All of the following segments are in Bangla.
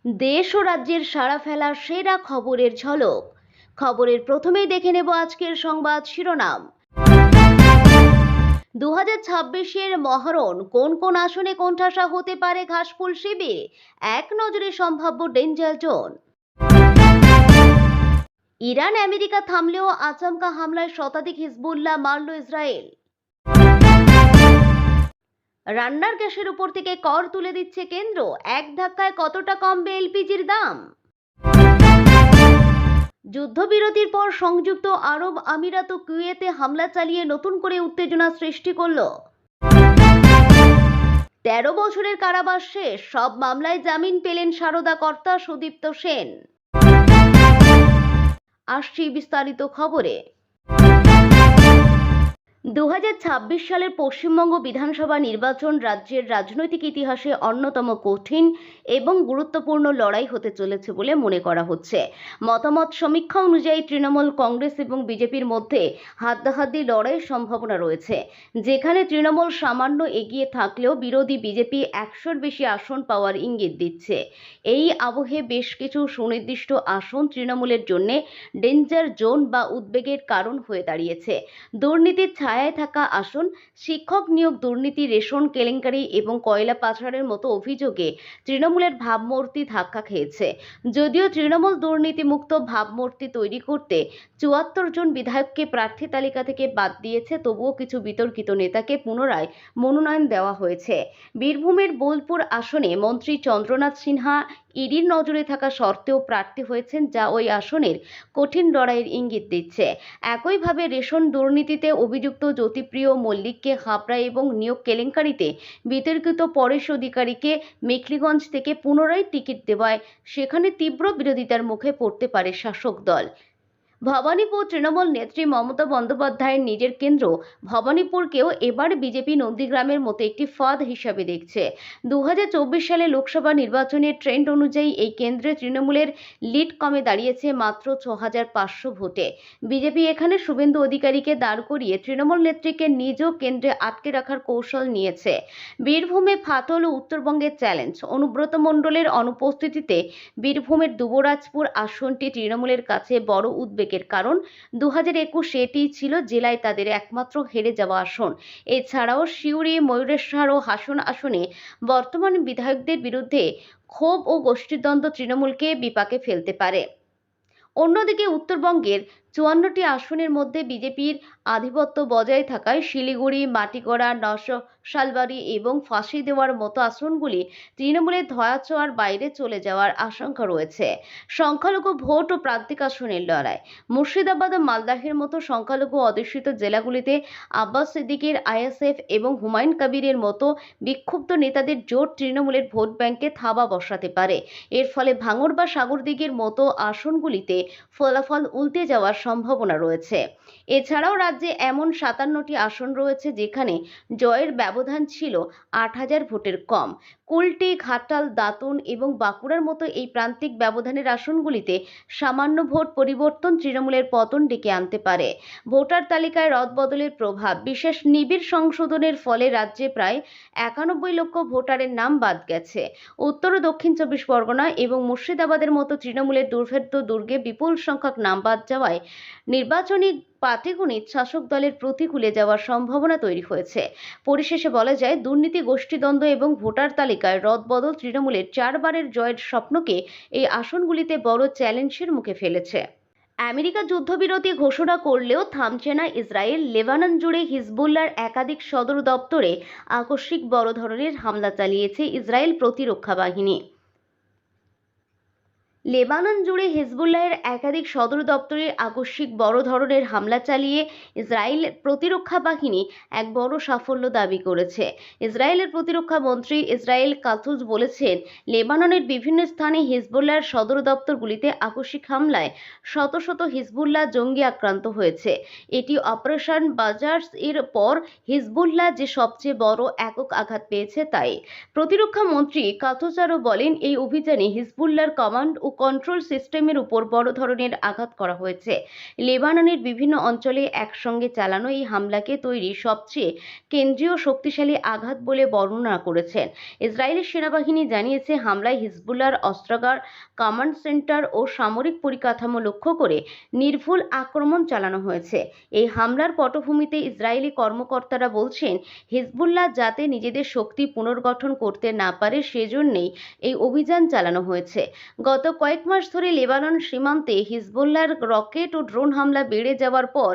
দেশ ও রাজ্যের সাড়া ফেলা সেরা খবরের ঝলক। খবরের প্রথমেই দেখে নেব আজকের সংবাদ শিরোনাম। 2026-এর মহারণ, কোন কোন আসনে কোণঠাসা হতে পারে ঘাসফুল শিবির, এক নজরে সম্ভাব্য ডেঞ্জার জোন। ইরান আমেরিকা থামলেও আচমকা হামলায় শতাধিক হিজবুল্লাহ মারল ইসরায়েল। রান্নার গ্যাসের উপর থেকে কর তুলে দিচ্ছে কেন্দ্র, এক ধাক্কায় কতটা কমবে এলপিজির দাম। যুদ্ধবিরতির পর সংযুক্ত আরব আমিরাত ও কুয়েতে হামলা চালিয়ে নতুন করে উত্তেজনা সৃষ্টি করল। 13 বছরের কারাবাস শেষ, সব মামলায় জামিন পেলেন সারদা কর্তা সুদীপ্ত সেন। আসছি বিস্তারিত খবরে। 2026 সালের পশ্চিমবঙ্গ বিধানসভা নির্বাচন রাজ্যের রাজনৈতিক ইতিহাসে অন্যতম কঠিন এবং গুরুত্বপূর্ণ লড়াই হতে চলেছে বলে মনে করা হচ্ছে। মতামত সমীক্ষা অনুযায়ী তৃণমূল, কংগ্রেস এবং বিজেপির মধ্যে হাড্ডাহাড্ডি লড়াইয়ের সম্ভাবনা রয়েছে, যেখানে তৃণমূল সামান্য এগিয়ে থাকলেও বিরোধী বিজেপি 100-র বেশি আসন পাওয়ার ইঙ্গিত দিচ্ছে। এই আবহে বেশ কিছু সুনির্দিষ্ট আসন তৃণমূলের জন্য ডেঞ্জার জোন বা উদ্বেগের কারণ হয়ে দাঁড়িয়েছে। দুর্নীতির ছায়ায় থাকা আসন, শিক্ষক নিয়োগ দুর্নীতি, রেশন কেলেঙ্কারি এবং কয়লা পাচারের মতো অভিযোগে তৃণমূলের ভাবমূর্তি ধাক্কা খেয়েছে। যদিও তৃণমূল দুর্নীতিমুক্ত ভাবমূর্তি তৈরি করতে 74 জন বিধায়ককে প্রার্থী তালিকা থেকে বাদ দিয়েছে, তবুও কিছু বিতর্কিত নেতাকে পুনরায় মনোনয়ন দেওয়া হয়েছে। বীরভূমের বোলপুর আসনে মন্ত্রী চন্দ্রনাথ সিনহা ইডির নজরে থাকা সত্ত্বেও প্রার্থী হয়েছেন, যা ওই আসনের কঠিন লড়াইয়ের ইঙ্গিত দিচ্ছে। একইভাবে রেশন দুর্নীতিতে অভিযুক্ত জ্যোতিপ্রিয় মল্লিককে হাবড়া এবং নিয়োগ কেলেঙ্কারিতে বিতর্কিত পরেশ অধিকারীকে মেখলিগঞ্জ থেকে পুনরায় টিকিট দেওয়ায় সেখানে তীব্র বিরোধিতার মুখে পড়তে পারে শাসক দল। ভবানীপুর তৃণমূল নেত্রী মমতা বন্দ্যোপাধ্যায়ের নিজের কেন্দ্র ভবানীপুরকেও এবার বিজেপি নন্দীগ্রামের মতো একটি ফাঁদ হিসাবে দেখছে। 2024 সালে লোকসভা নির্বাচনের ট্রেন্ড অনুযায়ী এই কেন্দ্রে তৃণমূলের লিড কমে দাঁড়িয়েছে মাত্র 6500 ভোটে। বিজেপি এখানে শুভেন্দু অধিকারীকে দাঁড় করিয়ে তৃণমূল নেত্রীকে নিজ কেন্দ্রে আটকে রাখার কৌশল নিয়েছে। বীরভূমে ফাটল ও উত্তরবঙ্গের চ্যালেঞ্জ। অনুব্রত মণ্ডলের অনুপস্থিতিতে বীরভূমের দুবরাজপুর আসনটি তৃণমূলের কাছে বড় উদ্বেগের কারণ। 2021 এটি ছিল জেলায় তাদের একমাত্র হেরে যাওয়া আসন। এছাড়াও সিউড়ি, ময়ূরেশ্বর ও হাসন আসনে বর্তমান বিধায়কদের বিরুদ্ধে ক্ষোভ ও গোষ্ঠীদ্বন্দ্ব তৃণমূলকে বিপাকে ফেলতে পারে। অন্যদিকে উত্তরবঙ্গের 54টি আসনের মধ্যে বিজেপির আধিপত্য বজায় থাকায় শিলিগুড়ি, মাটিগড়া, নকশালবাড়ি এবং ফাঁসি দেওয়ার মতো আসনগুলি তৃণমূলের ধরাছোঁয়ার বাইরে চলে যাওয়ার আশঙ্কা রয়েছে। সংখ্যালঘু ভোট ও প্রান্তিক আসনের লড়াই। মুর্শিদাবাদ ও মালদাহের মতো সংখ্যালঘু অধ্যুষিত জেলাগুলিতে আব্বাস সিদ্দিকীর আইএসএফ এবং হুমায়ুন কবিরের মতো বিক্ষুব্ধ নেতাদের জোট তৃণমূলের ভোট ব্যাংকে থাবা বসাতে পারে। এর ফলে ভাঙড় বা সাগরদিঘির মতো আসনগুলিতে ফলাফল উল্টে যাওয়ার সম্ভাবনা রয়েছে। এছাড়াও রাজ্যে এমন 57টি আসন রয়েছে যেখানে জয়ের ব্যবধান ছিল 8000 ভোটের কম। কুলটি, ঘাটাল, দাঁতন এবং বাঁকুড়ার মতো এই প্রান্তিক ব্যবধানের আসনগুলিতে সামান্য ভোট পরিবর্তন তৃণমূলের পতন ডেকে আনতে পারে। ভোটার তালিকায় রদবদলের প্রভাব। বিশেষ নিবিড় সংশোধনের ফলে রাজ্যে প্রায় 91 লক্ষ ভোটারের নাম বাদ গেছে। উত্তর ও দক্ষিণ 24 পরগনা এবং মুর্শিদাবাদের মতো তৃণমূলের দুর্ভেদ্য দুর্গে বিপুল সংখ্যক নাম বাদ যাওয়ায় নির্বাচনী পাটিগণিত শাসক দলের প্রতিকূলে যাওয়ার সম্ভাবনা তৈরি হয়েছে। পরিশেষে বলা যায়, দুর্নীতি, গোষ্ঠীদ্বন্দ্ব এবং ভোটার তালিকায় রদবদল তৃণমূলের 4 বারের জয়ের স্বপ্নকে এই আসনগুলিতে বড় চ্যালেঞ্জের মুখে ফেলেছে। আমেরিকা যুদ্ধবিরতি ঘোষণা করলেও থামছে না ইসরায়েল। লেবানন জুড়ে হিজবুল্লাহর একাধিক সদর দপ্তরে আকস্মিক বড় ধরনের হামলা চালিয়েছে ইসরায়েল প্রতিরক্ষা বাহিনী। লেবানন জুড়ে হিজবুল্লাহের একাধিক সদর দপ্তরে আকস্মিক বড় ধরনের হামলা চালিয়ে ইসরায়েলের প্রতিরক্ষা বাহিনী এক বড় সাফল্য দাবি করেছে। ইসরায়েলের প্রতিরক্ষা মন্ত্রী ইসরায়েল কাতুজ বলেছেন, লেবাননের বিভিন্ন স্থানে হিজবুল্লাহর সদর দপ্তরগুলিতে আকস্মিক হামলায় শত শত হিজবুল্লাহ জঙ্গি আক্রান্ত হয়েছে। এটি অপারেশন বাজার্স এর পর হিজবুল্লাহ যে সবচেয়ে বড় একক আঘাত পেয়েছে তাই। প্রতিরক্ষা মন্ত্রী কাতুজ আরও বলেন, এই অভিযানে হিজবুল্লাহর কমান্ড ও কন্ট্রোল সিস্টেমের উপর বড় ধরনের আঘাত করা হয়েছে। লেবাননের বিভিন্ন অঞ্চলে একসঙ্গে চালানো এই হামলাকে তৈরি সবচেয়ে কেন্দ্রীয় শক্তিশালী আঘাত বলে বর্ণনা করেছেন। ইসরায়েলি সেনাবাহিনী জানিয়েছে, হামলায় হিজবুল্লাহর অস্ত্রাগার, কমান্ড সেন্টার ও সামরিক পরিকাঠামো লক্ষ্য করে নির্ভুল আক্রমণ চালানো হয়েছে। এই হামলার পটভূমিতে ইসরায়েলি কর্মকর্তারা বলছেন, হিজবুল্লাহ যাতে নিজেদের শক্তি পুনর্গঠন করতে না পারে সেজন্যই এই অভিযান চালানো হয়েছে। গত কয়েক মাস ধরে লেবানন সীমান্তে হিজবুল্লাহর রকেট ও ড্রোন হামলা বেড়ে যাওয়ার পর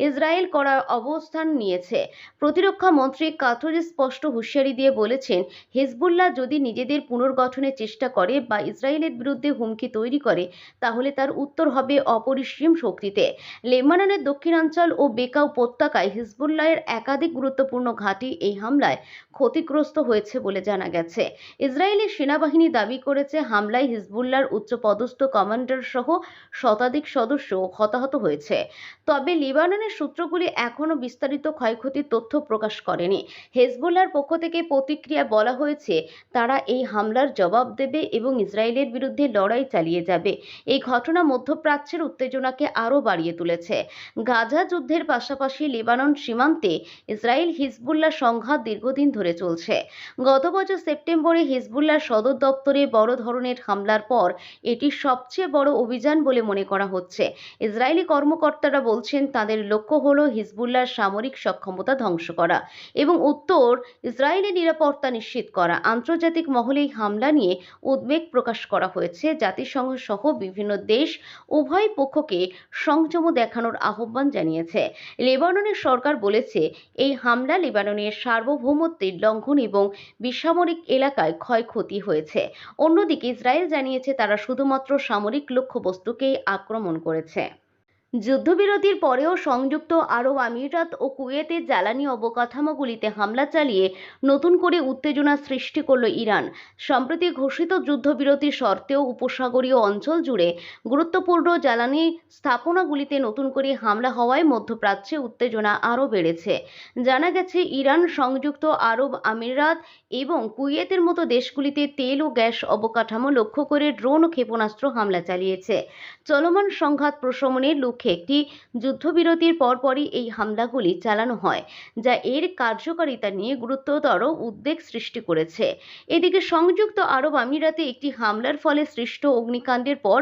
ইসরায়েল কড়া অবস্থান নিয়েছে। প্রতিরক্ষা মন্ত্রী কাথুরি স্পষ্ট হুঁশিয়ারি দিয়ে বলেছেন, হিজবুল্লাহ যদি নিজেদের পুনর্গঠনের চেষ্টা করে বা ইসরায়েলের বিরুদ্ধে হুমকি তৈরি করে তাহলে তার উত্তর হবে অপরিসীম শক্তিতে। লেবাননের দক্ষিণাঞ্চল ও বেকা উপত্যকায় হিজবুল্লাহের একাধিক গুরুত্বপূর্ণ ঘাঁটি এই হামলায় ক্ষতিগ্রস্ত হয়েছে বলে জানা গেছে। ইসরায়েলি সেনাবাহিনী দাবি করেছে, হামলায় হিজবুল্লাহর উচ্চপদস্থ কমান্ডার সহ শতাধিক সদস্য হতাহত হয়েছে। তবে লেবাননের সূত্রগুলি এখনও বিস্তারিত ক্ষয়ক্ষতির তথ্য প্রকাশ করেনি। হিজবুল্লাহর পক্ষ থেকে প্রতিক্রিয়া বলা হয়েছে, তারা এই হামলার জবাব দেবে এবং ইসরায়েলের বিরুদ্ধে লড়াই চালিয়ে যাবে। এই ঘটনা মধ্যপ্রাচ্যের উত্তেজনাকে আরও বাড়িয়ে তুলেছে। গাজা যুদ্ধের পাশাপাশি লেবানন সীমান্তে ইসরায়েল হিজবুল্লাহ সংঘাত দীর্ঘদিন ধরে চলছে। গত বছর সেপ্টেম্বরে হিজবুল্লাহর সদর দপ্তরে বড় ধরনের হামলার পর এটি সবচেয়ে বড় অভিযান বলে মনে করা হচ্ছে। ইসরায়েলি কর্মকর্তারা বলছেন, তাদের লক্ষ্য হল হিজবুল্লাহর সামরিক সক্ষমতা ধ্বংস করা এবং উত্তর ইসরায়েলের নিরাপত্তা নিশ্চিত করা। আন্তর্জাতিক মহলে এই হামলা নিয়ে উদ্বেগ প্রকাশ করা হয়েছে। জাতিসংঘ সহ বিভিন্ন দেশ উভয় পক্ষকে সংযম দেখানোর আহ্বান জানিয়েছে। লেবাননের সরকার বলেছে, এই হামলা লেবাননের সার্বভৌমত্বের লঙ্ঘন এবং বেসামরিক এলাকায় ক্ষয়ক্ষতি হয়েছে। অন্যদিকে ইসরায়েল জানিয়েছে, তারা শুধুমাত্র সামরিক লক্ষ্যবস্তুকেই আক্রমণ করেছে। যুদ্ধবিরতির পরেও সংযুক্ত আরব আমিরাত ও কুয়েতের জ্বালানি অবকাঠামোগুলিতে হামলা চালিয়ে নতুন করে উত্তেজনা সৃষ্টি করল ইরান। সম্প্রতি ঘোষিত যুদ্ধবিরতির সত্ত্বেও উপসাগরীয় অঞ্চল জুড়ে গুরুত্বপূর্ণ জ্বালানি স্থাপনাগুলিতে নতুন করে হামলা হওয়ায় মধ্যপ্রাচ্যে উত্তেজনা আরও বেড়েছে। জানা গেছে, ইরান সংযুক্ত আরব আমিরাত এবং কুয়েতের মতো দেশগুলিতে তেল ও গ্যাস অবকাঠামো লক্ষ্য করে ড্রোন ও ক্ষেপণাস্ত্র হামলা চালিয়েছে। চলমান সংঘাত প্রশমনের লক্ষ্যে একটি যুদ্ধবিরতির পরপরই এই হামলাগুলি চালানো হয়, যা এর কার্যকারিতা নিয়ে গুরুতর উদ্বেগ সৃষ্টি করেছে। এদিকে সংযুক্ত আরব আমিরাতে একটি হামলার ফলে সৃষ্ট অগ্নিকাণ্ডের পর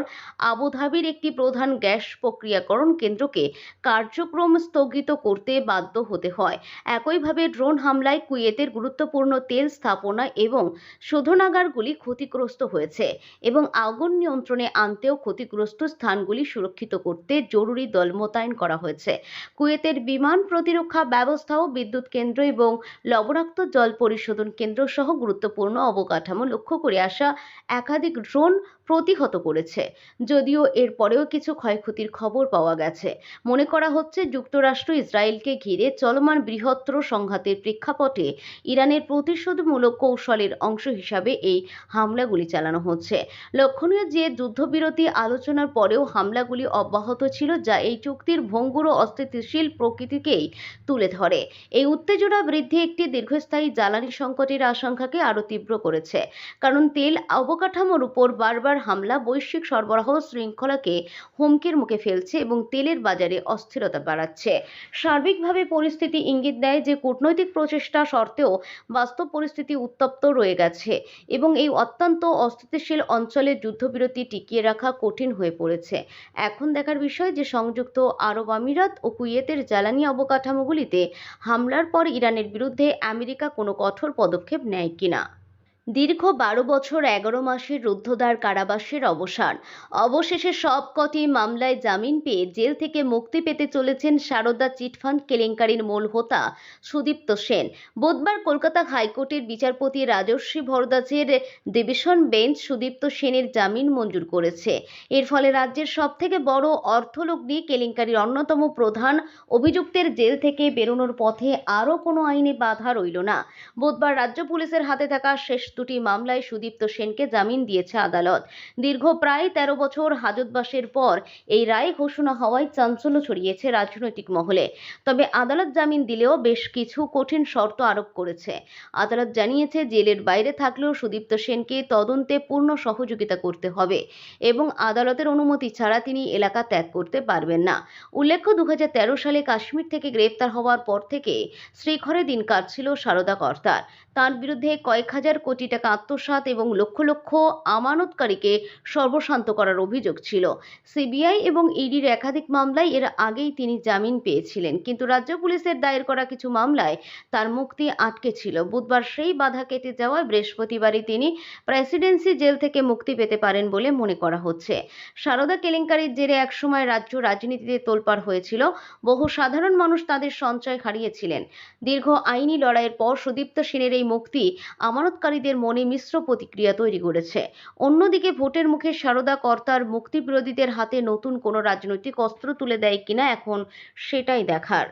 আবুধাবির একটি প্রধান গ্যাস প্রক্রিয়াকরণ কেন্দ্রকে কার্যক্রম স্থগিত করতে বাধ্য হতে হয়। একইভাবে ড্রোন হামলায় কুয়েতের গুরুত্বপূর্ণ তেল স্থাপনা এবং শোধনাগারগুলি ক্ষতিগ্রস্ত হয়েছে এবং আগুন নিয়ন্ত্রণে আনতেও ক্ষতিগ্রস্ত স্থানগুলি সুরক্ষিত করতে জরুরি দল মোতায়েন করা হয়েছে। কুয়েতের বিমান প্রতিরক্ষা ব্যবস্থাও বিদ্যুৎ কেন্দ্র এবং লবণাক্ত জল পরিশোধন কেন্দ্র সহ গুরুত্বপূর্ণ অবকাঠামো লক্ষ্য করে আসা একাধিক ড্রোন প্রতিহত করেছে। যদিও এর পরেও কিছু ক্ষয়ক্ষতির খবর পাওয়া গেছে। মনে করা হচ্ছে, যুক্তরাষ্ট্র ইসরায়েলকে ঘিরে চলমান বৃহত্তর সংঘাতের প্রেক্ষাপটে ইরানের প্রতিশোধমূলক কৌশলের অংশ হিসাবে এই হামলাগুলি চালানো হচ্ছে। লক্ষণীয় যে, যুদ্ধবিরতি আলোচনার পরেও হামলাগুলি অব্যাহত ছিল, যা এই চুক্তির ভঙ্গুর ও অস্থিতিশীল প্রকৃতিকেই তুলে ধরে। এই উত্তেজনা বৃদ্ধি একটি দীর্ঘস্থায়ী জ্বালানি সংকটের আশঙ্কাকে আরও তীব্র করেছে, কারণ তেল অবকাঠামোর উপর বারবার হামলা বৈশ্বিক সরবরাহ শৃঙ্খলাকে হুমকির মুখে ফেলছে এবং তেলের বাজারে অস্থিরতা বাড়াচ্ছে। সার্বিকভাবে পরিস্থিতি ইঙ্গিত দেয় যে, কূটনৈতিক প্রচেষ্টা সত্ত্বেও বাস্তব পরিস্থিতি উত্তপ্ত রয়ে গেছে এবং এই অত্যন্ত অস্থিতিশীল অঞ্চলে যুদ্ধবিরতি টিকিয়ে রাখা কঠিন হয়ে পড়েছে। এখন দেখার বিষয় যে, সংযুক্ত আরব আমিরাত ও কুয়েতের জ্বালানি অবকাঠামোগুলিতে হামলার পর ইরানের বিরুদ্ধে আমেরিকা কোনো কঠোর পদক্ষেপ নেয় কিনা। দীর্ঘ 12 বছর 11 মাসের রুদ্ধদ্বার কারাবাসের অবসান। অবশেষে সবকটি মামলায় জামিন পেয়ে জেল থেকে মুক্তি পেতে চলেছেন সারদা চিটফান্ড কেলেঙ্কারির মূল হোতা সুদীপ্ত সেন। বুধবার কলকাতা হাইকোর্টের বিচারপতি রাজর্ষি ভরদ্বাজের ডিভিশন বেঞ্চ সুদীপ্ত সেনের জামিন মঞ্জুর করেছে। এর ফলে রাজ্যের সবথেকে বড় অর্থলগ্নি কেলেঙ্কারির অন্যতম প্রধান অভিযুক্তের জেল থেকে বেরোনোর পথে আরও কোনো আইনি বাধা রইল না। বুধবার রাজ্য পুলিশের হাতে থাকা শেষ দুটি মামলায় সুদীপ্ত সেনকে জামিন দিয়েছে আদালত। দীর্ঘ প্রায় 13 বছর হাজতবাসের পর এই রায় ঘোষণা হওয়ায় চাঞ্চল্য ছড়িয়েছে রাজনৈতিক মহলে। তবে আদালত জামিন দিলেও বেশ কিছু কঠিন শর্ত আরোপ করেছে। আদালত জানিয়েছে, জেলের বাইরে থাকলেও সুদীপ্ত সেনকে তদন্তে পূর্ণ সহযোগিতা করতে হবে এবং আদালতের অনুমতি ছাড়া তিনি এলাকা ত্যাগ করতে পারবেন না। উল্লেখ্য, 2013 সালে কাশ্মীর থেকে গ্রেপ্তার হওয়ার পর থেকে শ্রীঘরে দিন কাটছিল সারদা কর্তার। তাঁর বিরুদ্ধে কয়েক হাজার কোটি টাকা আত্মসাৎ এবং লক্ষ লক্ষ আমানতকারীকে সর্বশান্ত করার অভিযোগ ছিল। সিবিআই এবং ইডির একাধিক মামলায় এর আগেই তিনি জামিন পেয়েছিলেন, কিন্তু রাজ্য পুলিশের দায়ের করা কিছু মামলায় তার মুক্তি আটকে ছিল। বুধবার সেই বাধা কেটে যাওয়ায় বৃহস্পতিবারই তিনি প্রেসিডেন্সি জেল থেকে মুক্তি পেতে পারেন বলে মনে করা হচ্ছে। সারদা কেলেঙ্কারির জেরে একসময় রাজ্য রাজনীতিতে তোলপাড় হয়েছিল। বহু সাধারণ মানুষ তাদের সঞ্চয় হারিয়েছিলেন। দীর্ঘ আইনি লড়াইয়ের পর সুদীপ্ত সেনের এই মুক্তি আমানতকারীদের মনে মিশ্র প্রতিক্রিয়া তৈরি করেছে। অন্যদিকে ভোটের মুখে সারদা কর্তার মুক্তি বিরোধীদের হাতে নতুন কোনো রাজনৈতিক অস্ত্র তুলে দেয় কিনা এখন সেটাই দেখার।